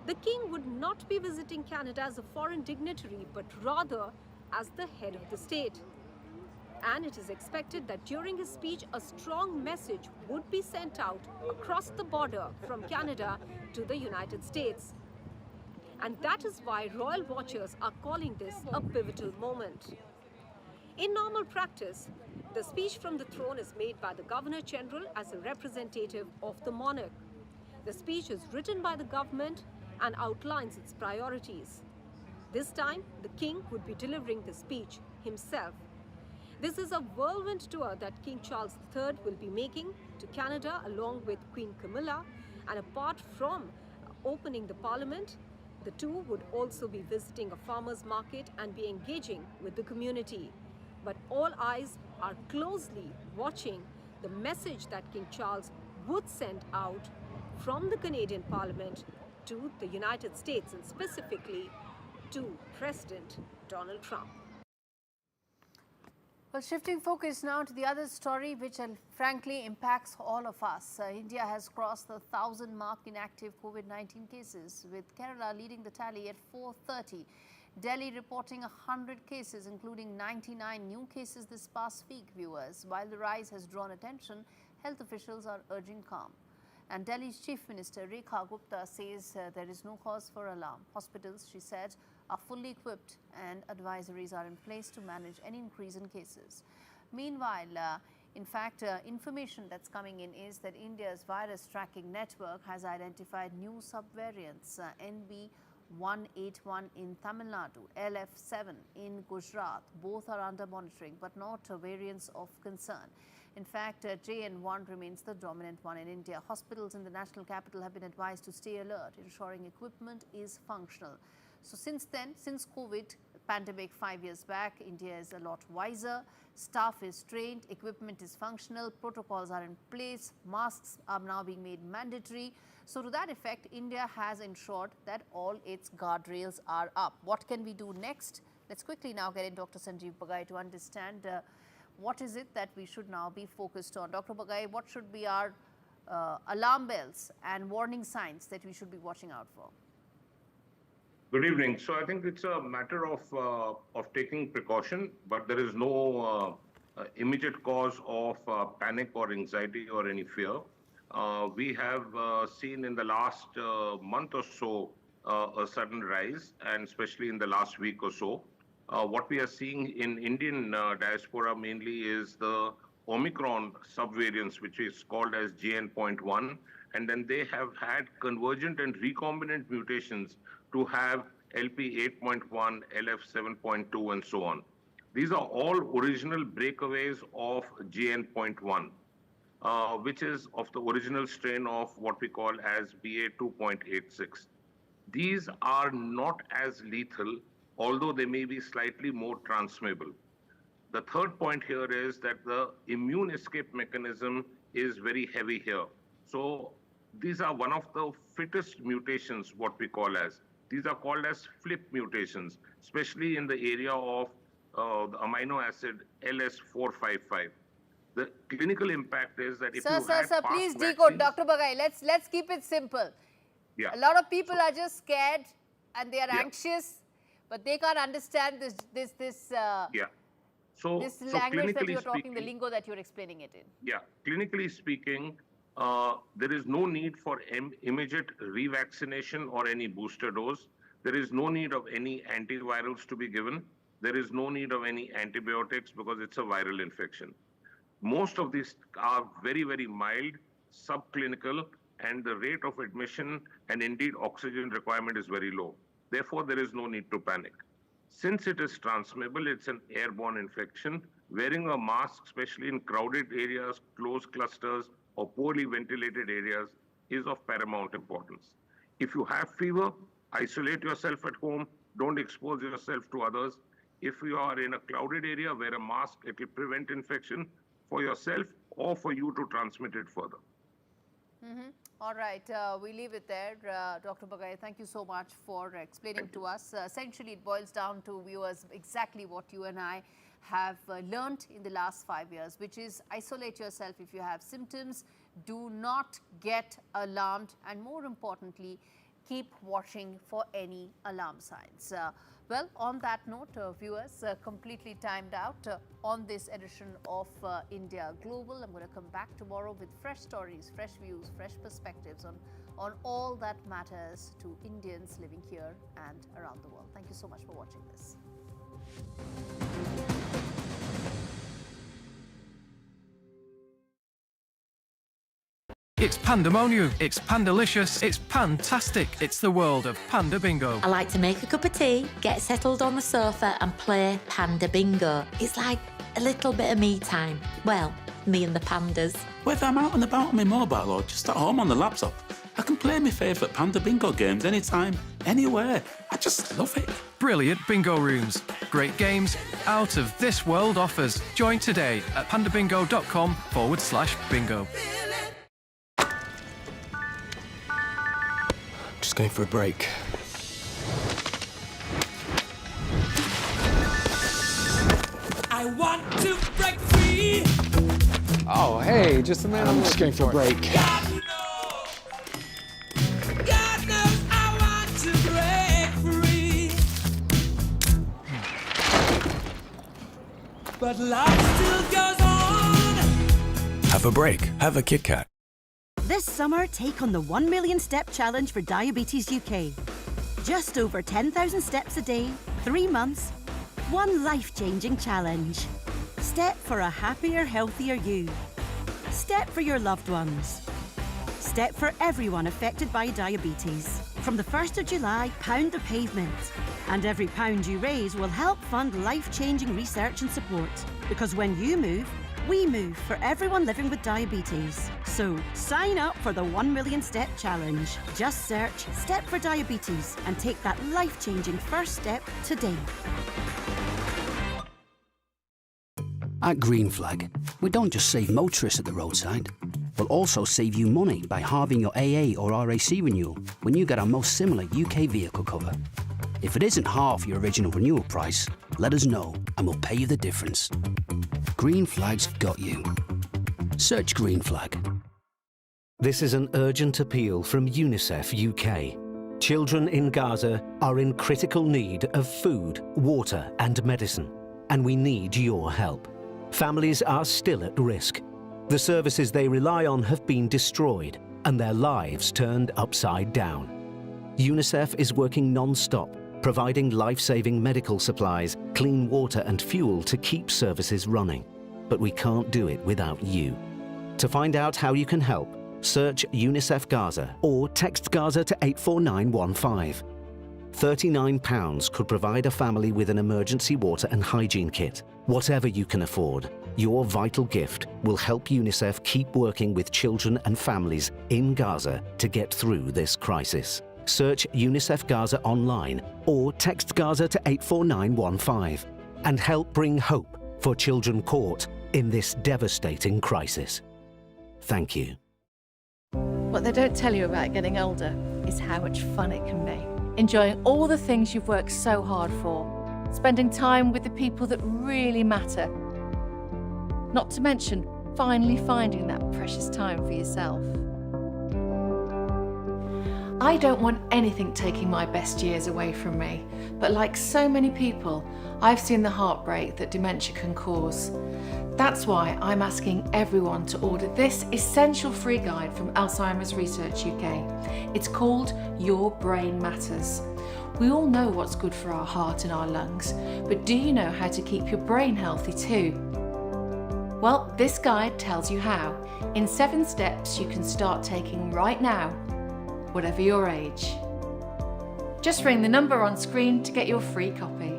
The King would not be visiting Canada as a foreign dignitary, but rather as the head of the state. And it is expected that during his speech, a strong message would be sent out across the border from Canada to the United States. And that is why royal watchers are calling this a pivotal moment. In normal practice, the speech from the throne is made by the Governor-General as a representative of the monarch. The speech is written by the government and outlines its priorities. This time, the king would be delivering the speech himself. This is a whirlwind tour that King Charles III will be making to Canada along with Queen Camilla, and apart from opening the parliament, the two would also be visiting a farmer's market and be engaging with the community. But all eyes are closely watching the message that King Charles would send out from the Canadian Parliament to the United States, and specifically to President Donald Trump. Well, shifting focus now to the other story, which frankly impacts all of us. India has crossed the 1,000 mark in active COVID-19 cases, with Kerala leading the tally at 430. Delhi reporting 100 cases, including 99 new cases this past week, viewers. While the rise has drawn attention, health officials are urging calm. And Delhi's Chief Minister Rekha Gupta says there is no cause for alarm. Hospitals, she said, are fully equipped and advisories are in place to manage any increase in cases. Meanwhile, in fact, information that's coming in is that India's virus tracking network has identified new subvariants, NB181 in Tamil Nadu, LF7 in Gujarat. Both are under monitoring, but not variants of concern. In fact, JN1 remains the dominant one in India. Hospitals in the national capital have been advised to stay alert, ensuring equipment is functional. So since then, since COVID pandemic 5 years back, India is a lot wiser. Staff is trained, equipment is functional, protocols are in place, masks are now being made mandatory. So to that effect, India has ensured that all its guardrails are up. What can we do next? Let's quickly now get in Dr. Sanjeev Bagai to understand what is it that we should now be focused on. Dr. Bagai, what should be our alarm bells and warning signs that we should be watching out for? Good evening. So I think it's a matter of taking precaution, but there is no immediate cause of panic or anxiety or any fear. We have seen in the last month or so a sudden rise, and especially in the last week or so. What we are seeing in Indian diaspora mainly is the Omicron subvariants, which is called as JN.1, and then they have had convergent and recombinant mutations to have LP 8.1, LF 7.2, and so on. These are all original breakaways of JN.1, which is of the original strain of what we call as BA 2.86. These are not as lethal, although they may be slightly more transmissible. The third point here is that the immune escape mechanism is very heavy here. So these are one of the fittest mutations, what we call as. These are called as flip mutations, especially in the area of the amino acid LS455. The clinical impact is that if you Sir, please decode, Dr. Bagai. Let's keep it simple. Yeah. A lot of people are just scared and they are anxious, but they can't understand this language that you're talking, the lingo that you're explaining it in. Yeah, clinically speaking, there is no need for immediate revaccination or any booster dose. There is no need of any antivirals to be given. There is no need of any antibiotics because it's a viral infection. Most of these are very, very mild, subclinical, and the rate of admission and indeed oxygen requirement is very low. Therefore, there is no need to panic. Since it is transmissible, it's an airborne infection. Wearing a mask, especially in crowded areas, close clusters, or poorly ventilated areas is of paramount importance. If you have fever, isolate yourself at home. Don't expose yourself to others. If you are in a crowded area, wear a mask. It will prevent infection for yourself or for you to transmit it further. All right, we leave it there. Dr. Bagai, thank you so much for explaining to us. Essentially, it boils down to, viewers, exactly what you and I have learnt in the last 5 years, which is isolate yourself if you have symptoms, do not get alarmed, and more importantly, keep watching for any alarm signs. Well, on that note, viewers, completely timed out on this edition of India Global. I'm going to come back tomorrow with fresh stories, fresh views, fresh perspectives on all that matters to Indians living here and around the world. Thank you so much for watching this. It's pandemonium, it's pandalicious, it's pantastic. It's the world of Panda Bingo. I like to make a cup of tea, get settled on the sofa and play Panda Bingo. It's like a little bit of me time. Well, me and the pandas. Whether I'm out and about on my mobile or just at home on the laptop, I can play my favourite Panda Bingo games anytime, anywhere. I just love it. Brilliant bingo rooms, great games, out of this world offers. Join today at pandabingo.com/bingo. Just going for a break. I want to break free. Oh, hey, just a minute. I'm just going for a break. God knows I want to break free. But life still goes on. Have a break. Have a Kit Kat. This summer, take on the 1 Million Step Challenge for Diabetes UK. Just over 10,000 steps a day, 3 months, one life-changing challenge. Step for a happier, healthier you. Step for your loved ones. Step for everyone affected by diabetes. From the 1st of July, pound the pavement. And every pound you raise will help fund life-changing research and support. Because when you move, we move for everyone living with diabetes. So sign up for the 1 Million Step Challenge. Just search Step for Diabetes and take that life-changing first step today. At Green Flag, we don't just save motorists at the roadside, we'll also save you money by halving your AA or RAC renewal when you get our most similar UK vehicle cover. If it isn't half your original renewal price, let us know and we'll pay you the difference. Green Flag's got you. Search Green Flag. This is an urgent appeal from UNICEF UK. Children in Gaza are in critical need of food, water and medicine, and we need your help. Families are still at risk. The services they rely on have been destroyed and their lives turned upside down. UNICEF is working non-stop, providing life-saving medical supplies, clean water and fuel to keep services running. But we can't do it without you. To find out how you can help, search UNICEF Gaza or text Gaza to 84915. £39 could provide a family with an emergency water and hygiene kit. Whatever you can afford, your vital gift will help UNICEF keep working with children and families in Gaza to get through this crisis. Search UNICEF Gaza online or text Gaza to 84915 and help bring hope for children caught in this devastating crisis. Thank you. What they don't tell you about getting older is how much fun it can be. Enjoying all the things you've worked so hard for. Spending time with the people that really matter. Not to mention, finally finding that precious time for yourself. I don't want anything taking my best years away from me, but like so many people, I've seen the heartbreak that dementia can cause. That's why I'm asking everyone to order this essential free guide from Alzheimer's Research UK. It's called Your Brain Matters. We all know what's good for our heart and our lungs, but do you know how to keep your brain healthy too? Well, this guide tells you how, in 7 steps you can start taking right now, whatever your age. Just ring the number on screen to get your free copy.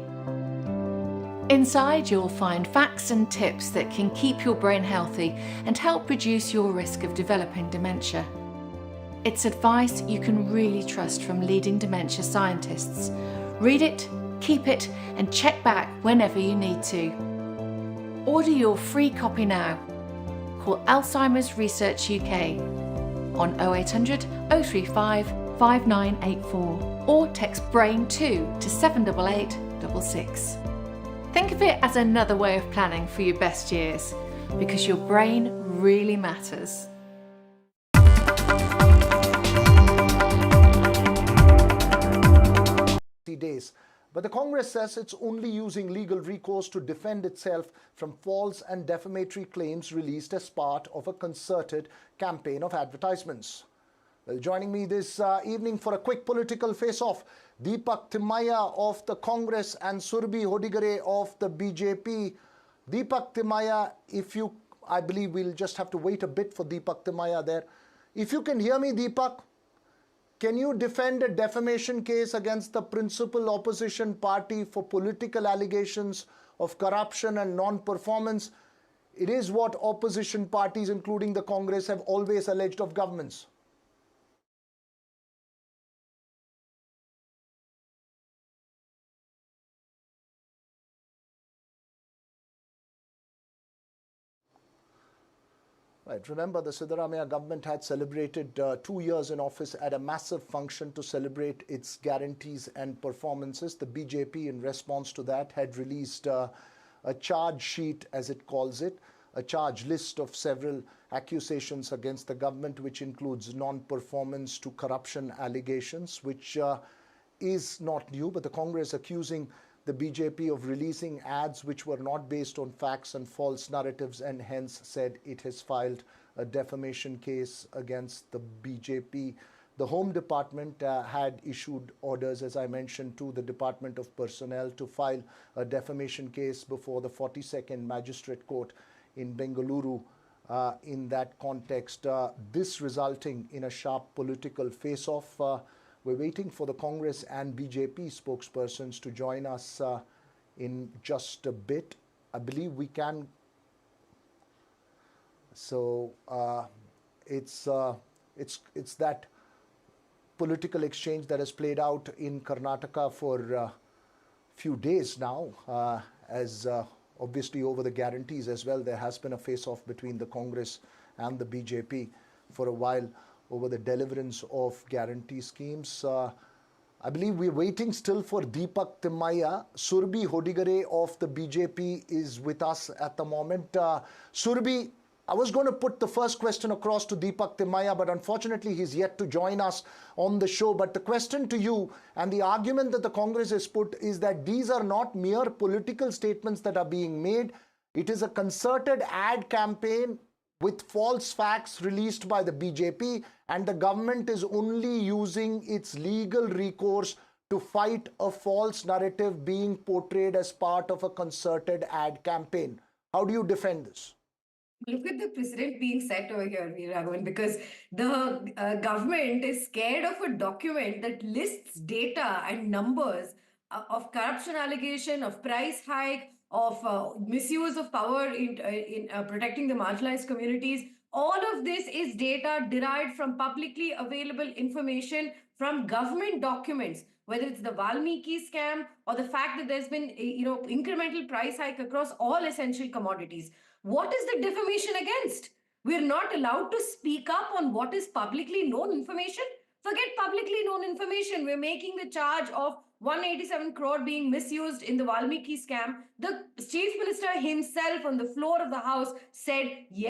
Inside you'll find facts and tips that can keep your brain healthy and help reduce your risk of developing dementia. It's advice you can really trust from leading dementia scientists. Read it, keep it, and check back whenever you need to. Order your free copy now. Call Alzheimer's Research UK on 0800 035 5984 or text BRAIN2 to 78866. Think of it as another way of planning for your best years, because your brain really matters. Days. But the Congress says it's only using legal recourse to defend itself from false and defamatory claims released as part of a concerted campaign of advertisements. Well, joining me this evening for a quick political face-off, Deepak Timmaiya of the Congress and Surbhi Hodigare of the BJP. Deepak Timmaiya, I believe we'll just have to wait a bit for Deepak Timmaiya there. If you can hear me, Deepak, can you defend a defamation case against the principal opposition party for political allegations of corruption and non-performance? It is what opposition parties, including the Congress, have always alleged of governments. Right. Remember, the Siddaramaiah government had celebrated 2 years in office at a massive function to celebrate its guarantees and performances. The BJP, in response to that, had released a charge sheet, as it calls it, a charge list of several accusations against the government, which includes non-performance to corruption allegations, which is not new, but the Congress accusing the BJP of releasing ads which were not based on facts and false narratives, and hence said it has filed a defamation case against the BJP. The Home Department had issued orders, as I mentioned, to the Department of Personnel to file a defamation case before the 42nd Magistrate Court in Bengaluru. In that context, this resulting in a sharp political face-off. We're waiting for the Congress and BJP spokespersons to join us in just a bit. I believe we can. So it's that political exchange that has played out in Karnataka for a few days now, as obviously over the guarantees as well. There has been a face-off between the Congress and the BJP for a while over the deliverance of guarantee schemes. I believe we're waiting still for Deepak Timmaiya. Surbhi Hodigare of the BJP is with us at the moment. Surbhi, I was going to put the first question across to Deepak Timmaiya, but unfortunately he's yet to join us on the show. But the question to you, and the argument that the Congress has put, is that these are not mere political statements that are being made. It is a concerted ad campaign with false facts released by the BJP, and the government is only using its legal recourse to fight a false narrative being portrayed as part of a concerted ad campaign. How do you defend this? Look at the president being set over here, Raghavan, because the government is scared of a document that lists data and numbers of corruption allegation, of price hike, of misuse of power in protecting the marginalized communities. All of this is data derived from publicly available information from government documents, whether it's the Valmiki scam or the fact that there's been incremental price hike across all essential commodities. What is the defamation against? We're not allowed to speak up on what is publicly known information. Forget publicly known information. We're making the charge of 187 crore being misused in the Valmiki scam. The Chief Minister himself on the floor of the House said, yes.